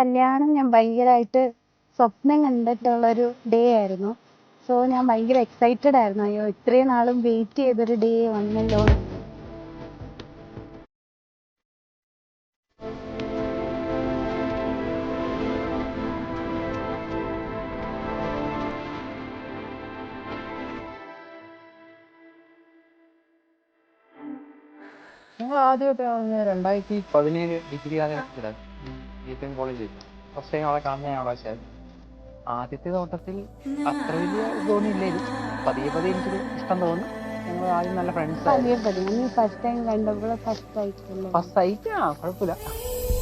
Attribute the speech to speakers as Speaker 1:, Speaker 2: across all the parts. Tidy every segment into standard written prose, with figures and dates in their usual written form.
Speaker 1: കല്യാണം ഞാൻ ഭയങ്കരമായിട്ട് സ്വപ്നം കണ്ടിട്ടുള്ളൊരു ഡേ ആയിരുന്നു. സോ ഞാൻ ഭയങ്കര എക്സൈറ്റഡ് ആയിരുന്നു. അയ്യോ ഇത്രയും നാളും വെയിറ്റ് ചെയ്തൊരു ഡേ വന്നല്ലോ.
Speaker 2: ഞങ്ങൾ ആദ്യമായിട്ട് 2017 ഡിഗ്രി കാലഘട്ടത്തിലാണ് ബിപിഎം കോളേജിൽ ഫസ്റ്റ് ടൈം അവിടെ കാണുന്ന ഞാൻ ആവശ്യമായിരുന്നു. ആദ്യത്തെ തോട്ടത്തിൽ അത്ര വലിയ തോന്നിയില്ലായിരുന്നു. പതിയെ പതിയെ എനിക്കൊരു ഇഷ്ടം തോന്നി. ഞങ്ങൾ ആദ്യം നല്ല ഫ്രണ്ട്സ് ആയിരുന്നു.
Speaker 1: ഫസ്റ്റ് ടൈം കണ്ടപ്പോൾ
Speaker 2: ഫസ്റ്റ് സൈറ്റ് കുഴപ്പമില്ല.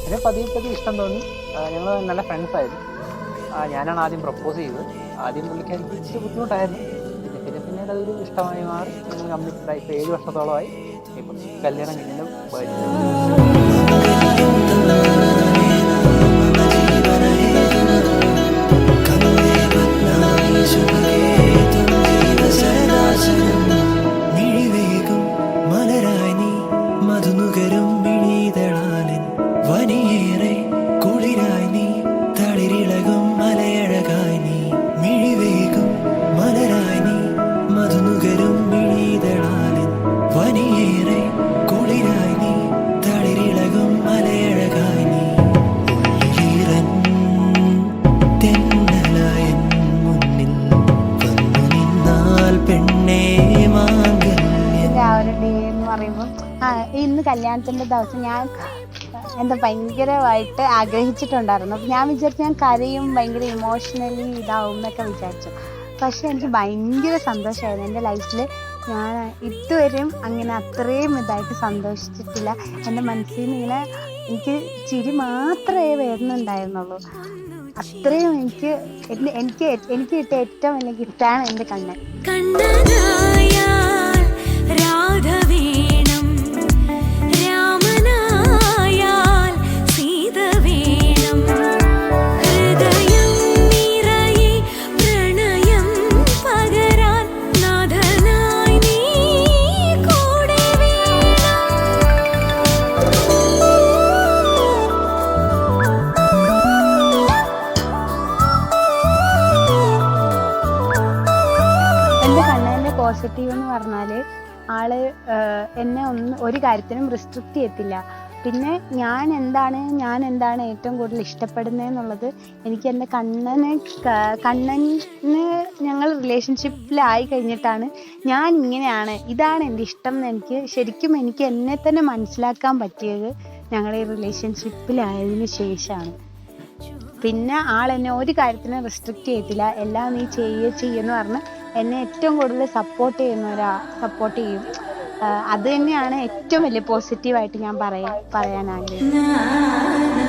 Speaker 2: പിന്നെ പതിയെ പതിയെ ഇഷ്ടം തോന്നി. ഞങ്ങൾ നല്ല ഫ്രണ്ട്സ് ആയിരുന്നു. ഞാനാണ് ആദ്യം പ്രപ്പോസ് ചെയ്തത്. ആദ്യം പുള്ളിക്കാൻ ഇച്ചിരി ബുദ്ധിമുട്ടായിരുന്നു. പിന്നീട് അതൊരു ഇഷ്ടമായി മാറി. ഞങ്ങൾ കമ്മിറ്റഡ് ആയി. ഇപ്പോൾ 7 വർഷത്തോളമായി. ഇപ്പം കല്യാണം കഴിഞ്ഞാൽ
Speaker 1: ഇന്ന് കല്യാണത്തിൻ്റെ ദിവസം ഞാൻ എന്താ ഭയങ്കരമായിട്ട് ആഗ്രഹിച്ചിട്ടുണ്ടായിരുന്നു. അപ്പം ഞാൻ വിചാരിച്ചു ഞാൻ കരയും, ഭയങ്കര ഇമോഷണലി ഇതാവും എന്നൊക്കെ വിചാരിച്ചു. പക്ഷെ എനിക്ക് ഭയങ്കര സന്തോഷമായിരുന്നു. എൻ്റെ ലൈഫിൽ ഞാൻ ഇതുവരെയും അങ്ങനെ അത്രയും ഇതായിട്ട് സന്തോഷിച്ചിട്ടില്ല. എൻ്റെ മനസ്സിൽ നിന്ന് ഇങ്ങനെ എനിക്ക് ചിരി മാത്രമേ വരുന്നുണ്ടായിരുന്നുള്ളൂ. അത്രയും എനിക്ക് കിട്ടിയ ഏറ്റവും വലിയ ഗിഫ്റ്റാണ് എൻ്റെ കണ്ണൻ. പോസിറ്റീവ് എന്ന് പറഞ്ഞാൽ ആള് എന്നെ ഒരു കാര്യത്തിനും റിസ്ട്രിക്റ്റ് ചെയ്യത്തില്ല. പിന്നെ ഞാൻ എന്താണ് ഏറ്റവും കൂടുതൽ ഇഷ്ടപ്പെടുന്നതെന്നുള്ളത് എനിക്ക് എൻ്റെ കണ്ണന് ഞങ്ങൾ റിലേഷൻഷിപ്പിലായി കഴിഞ്ഞിട്ടാണ് ഞാൻ ഇങ്ങനെയാണ്, ഇതാണ് എൻ്റെ ഇഷ്ടം എന്ന് എനിക്ക് എന്നെ തന്നെ മനസ്സിലാക്കാൻ പറ്റിയത് ഞങ്ങൾ ഈ റിലേഷൻഷിപ്പിലായതിനു ശേഷമാണ്. പിന്നെ ആളെന്നെ ഒരു കാര്യത്തിനും റിസ്ട്രിക്റ്റ് ചെയ്യത്തില്ല. എല്ലാം നീ ചെയ്യുമെന്ന് പറഞ്ഞ് എന്നെ ഏറ്റവും കൂടുതൽ സപ്പോർട്ട് ചെയ്യും. അത് തന്നെയാണ് ഏറ്റവും വലിയ പോസിറ്റീവായിട്ട് ഞാൻ പറയാൻ ആഗ്രഹിക്കുന്നത്.